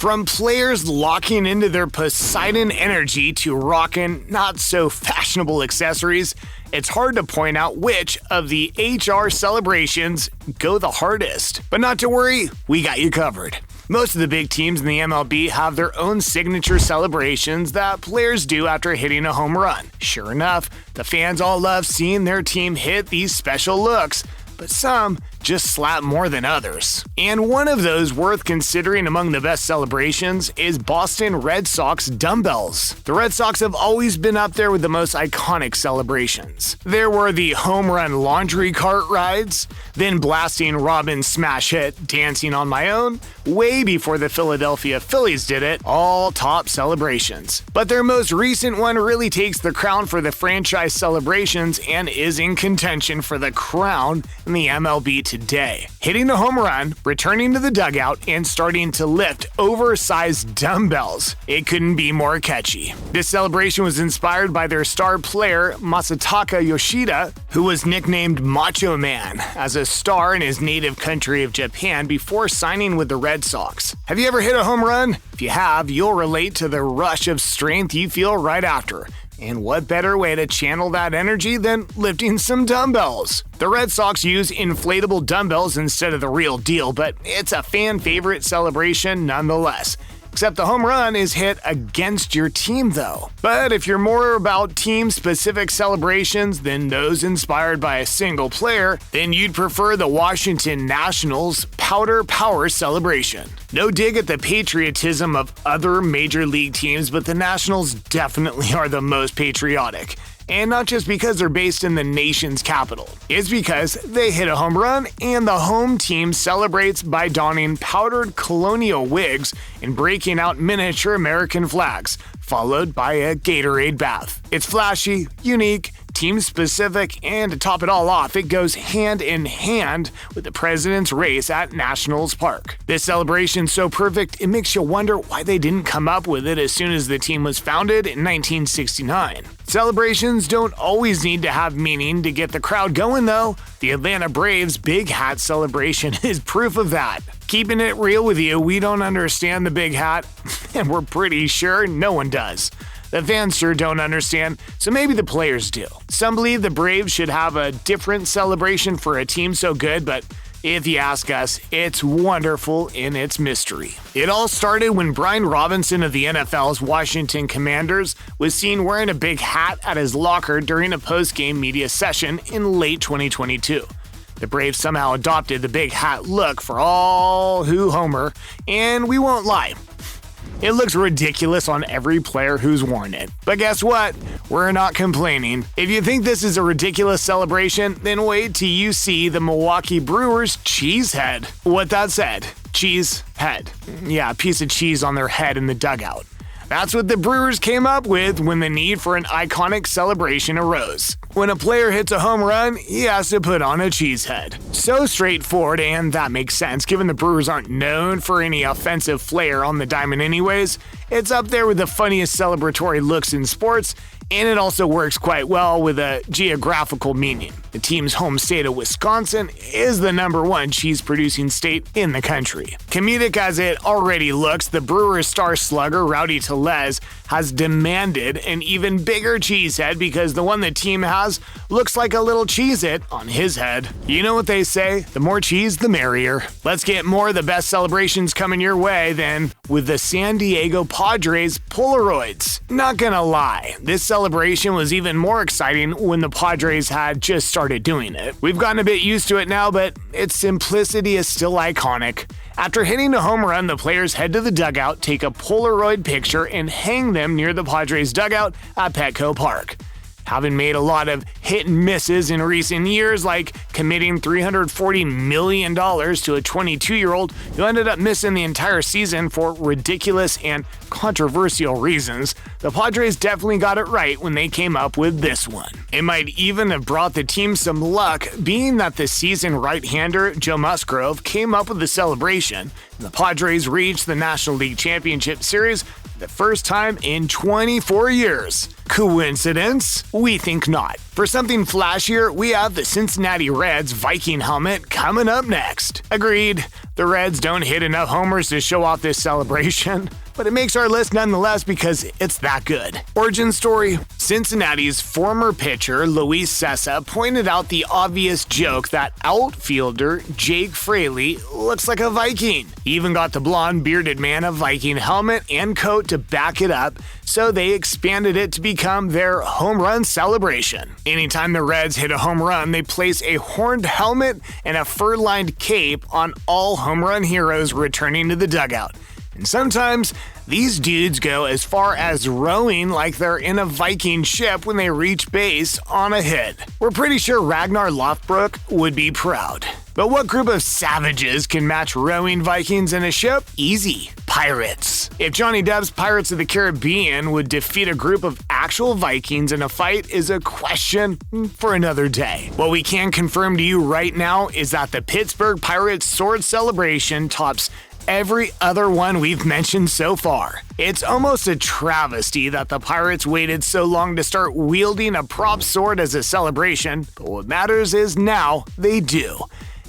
From players locking into their Poseidon energy to rocking not-so-fashionable accessories, it's hard to point out which of the HR celebrations go the hardest. But not to worry, we got you covered. Most of the big teams in the MLB have their own signature celebrations that players do after hitting a home run. Sure enough, the fans all love seeing their team hit these special looks, but some just slap more than others. And one of those worth considering among the best celebrations is Boston Red Sox dumbbells. The Red Sox have always been up there with the most iconic celebrations. There were the home run laundry cart rides, then blasting Robin's smash hit Dancing on My Own, way before the Philadelphia Phillies did it, all top celebrations. But their most recent one really takes the crown for the franchise celebrations and is in contention for the crown in the MLB today. Hitting a home run, returning to the dugout, and starting to lift oversized dumbbells. It couldn't be more catchy. This celebration was inspired by their star player Masataka Yoshida, who was nicknamed Macho Man as a star in his native country of Japan before signing with the Red Sox. Have you ever hit a home run? If you have, you'll relate to the rush of strength you feel right after. And what better way to channel that energy than lifting some dumbbells? The Red Sox use inflatable dumbbells instead of the real deal, but it's a fan favorite celebration nonetheless. Except the home run is hit against your team though. But if you're more about team-specific celebrations than those inspired by a single player, then you'd prefer the Washington Nationals' Powder Power celebration. No dig at the patriotism of other major league teams, but the Nationals definitely are the most patriotic. And not just because they're based in the nation's capital. It's because they hit a home run and the home team celebrates by donning powdered colonial wigs and breaking out miniature American flags, followed by a Gatorade bath. It's flashy, unique, team-specific, and to top it all off, it goes hand in hand with the president's race at Nationals Park. This celebration's so perfect, it makes you wonder why they didn't come up with it as soon as the team was founded in 1969. Celebrations don't always need to have meaning to get the crowd going, though. The Atlanta Braves' Big Hat celebration is proof of that. Keeping it real with you, we don't understand the Big Hat, and we're pretty sure no one does. The fans sure don't understand, so maybe the players do. Some believe the Braves should have a different celebration for a team so good, but if you ask us, it's wonderful in its mystery. It all started when Brian Robinson of the NFL's Washington Commanders was seen wearing a big hat at his locker during a post-game media session in late 2022. The Braves somehow adopted the big hat look for all who homer, and we won't lie. It looks ridiculous on every player who's worn it. But guess what? We're not complaining. If you think this is a ridiculous celebration, then wait till you see the Milwaukee Brewers' cheese head. What that said, cheese head. Yeah, a piece of cheese on their head in the dugout. That's what the Brewers came up with when the need for an iconic celebration arose. When a player hits a home run, he has to put on a cheese head. So straightforward, and that makes sense given the Brewers aren't known for any offensive flair on the diamond anyways. It's up there with the funniest celebratory looks in sports, and it also works quite well with a geographical meaning. The team's home state of Wisconsin is the #1 cheese-producing state in the country. Comedic as it already looks, the Brewers' star slugger Rowdy Tellez has demanded an even bigger cheese head because the one the team has looks like a little Cheez-It on his head. You know what they say, the more cheese, the merrier. Let's get more of the best celebrations coming your way then with the San Diego Padres Polaroids. Not gonna lie, this celebration was even more exciting when the Padres had just started doing it. We've gotten a bit used to it now, but its simplicity is still iconic. After hitting a home run, the players head to the dugout, take a Polaroid picture, and hang them near the Padres dugout at Petco Park. Having made a lot of hit and misses in recent years, like committing $340 million to a 22-year-old who ended up missing the entire season for ridiculous and controversial reasons, the Padres definitely got it right when they came up with this one. It might even have brought the team some luck, being that the seasoned right-hander Joe Musgrove came up with the celebration, and the Padres reached the National League Championship Series the first time in 24 years. Coincidence? We think not. For something flashier, we have the Cincinnati Reds Viking helmet coming up next. Agreed, the Reds don't hit enough homers to show off this celebration, but it makes our list nonetheless because it's that good. Origin story: Cincinnati's former pitcher Luis Cessa pointed out the obvious joke that outfielder Jake Fraley looks like a Viking. He even got the blonde bearded man a Viking helmet and coat to back it up, so they expanded it to become their home run celebration. Anytime the Reds hit a home run, they place a horned helmet and a fur-lined cape on all home run heroes returning to the dugout. And sometimes, these dudes go as far as rowing like they're in a Viking ship when they reach base on a hit. We're pretty sure Ragnar Lothbrok would be proud. But what group of savages can match rowing Vikings in a ship? Easy. Pirates. If Johnny Depp's Pirates of the Caribbean would defeat a group of actual Vikings in a fight is a question for another day. What we can confirm to you right now is that the Pittsburgh Pirates sword celebration tops every other one we've mentioned so far. It's almost a travesty that the Pirates waited so long to start wielding a prop sword as a celebration, but what matters is now they do.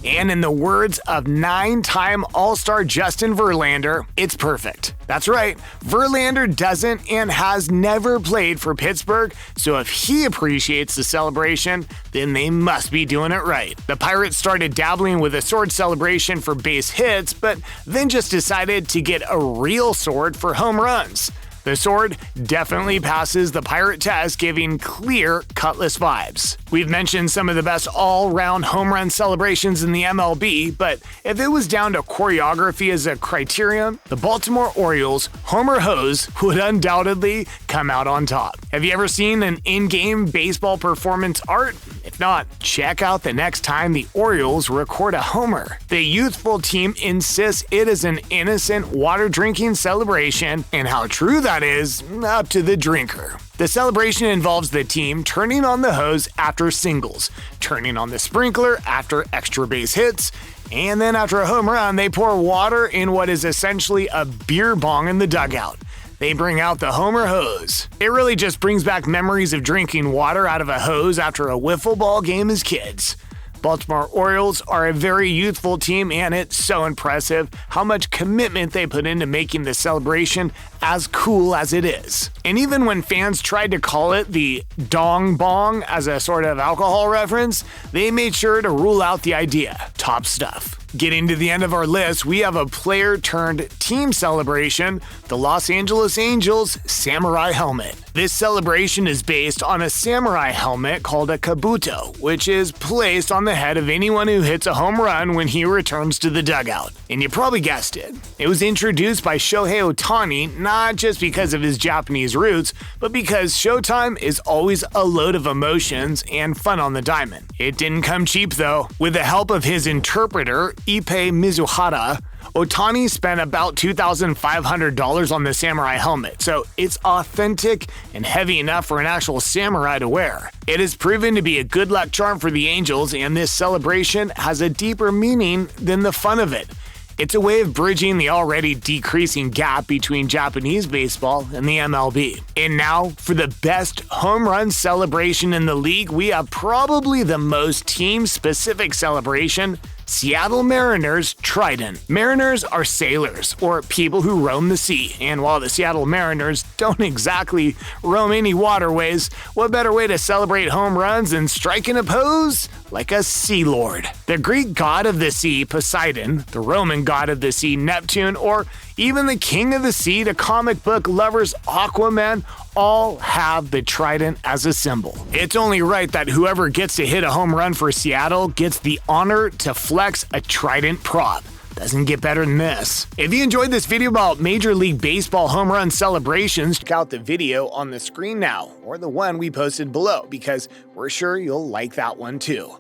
And in the words of 9-time All-Star Justin Verlander, it's perfect. That's right, Verlander doesn't and has never played for Pittsburgh, so if he appreciates the celebration, then they must be doing it right. The Pirates started dabbling with a sword celebration for base hits, but then just decided to get a real sword for home runs. The sword definitely passes the Pirate test, giving clear Cutlass vibes. We've mentioned some of the best all-round home run celebrations in the MLB, but if it was down to choreography as a criterion, the Baltimore Orioles' Homer Hose would undoubtedly come out on top. Have you ever seen an in-game baseball performance art? If not, check out the next time the Orioles record a homer. The youthful team insists it is an innocent water-drinking celebration, and how true that is, up to the drinker. The celebration involves the team turning on the hose after singles, turning on the sprinkler after extra base hits, and then after a home run, they pour water in what is essentially a beer bong in the dugout. They bring out the Homer Hose. It really just brings back memories of drinking water out of a hose after a wiffle ball game as kids. Baltimore Orioles are a very youthful team, and it's so impressive how much commitment they put into making the celebration as cool as it is. And even when fans tried to call it the Dong Bong as a sort of alcohol reference, they made sure to rule out the idea. Top stuff. Getting to the end of our list, we have a player-turned-team celebration, the Los Angeles Angels Samurai Helmet. This celebration is based on a samurai helmet called a kabuto, which is placed on the head of anyone who hits a home run when he returns to the dugout. And you probably guessed it. It was introduced by Shohei Ohtani not just because of his Japanese roots, but because Showtime is always a load of emotions and fun on the diamond. It didn't come cheap though. With the help of his interpreter, Ippei Mizuhara, Ohtani spent about $2,500 on the samurai helmet, so it's authentic and heavy enough for an actual samurai to wear. It has proven to be a good luck charm for the Angels, and this celebration has a deeper meaning than the fun of it. It's a way of bridging the already decreasing gap between Japanese baseball and the MLB. And now, for the best home run celebration in the league, we have probably the most team-specific celebration: Seattle Mariners Trident. Mariners are sailors, or people who roam the sea, and while the Seattle Mariners don't exactly roam any waterways, what better way to celebrate home runs than striking a pose like a sea lord? The Greek god of the sea, Poseidon, the Roman god of the sea, Neptune, or even the king of the sea to comic book lovers, Aquaman, all have the trident as a symbol. It's only right that whoever gets to hit a home run for Seattle gets the honor to flex a trident prop. Doesn't get better than this. If you enjoyed this video about Major League Baseball home run celebrations, check out the video on the screen now, or the one we posted below, because we're sure you'll like that one too.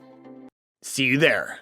See you there.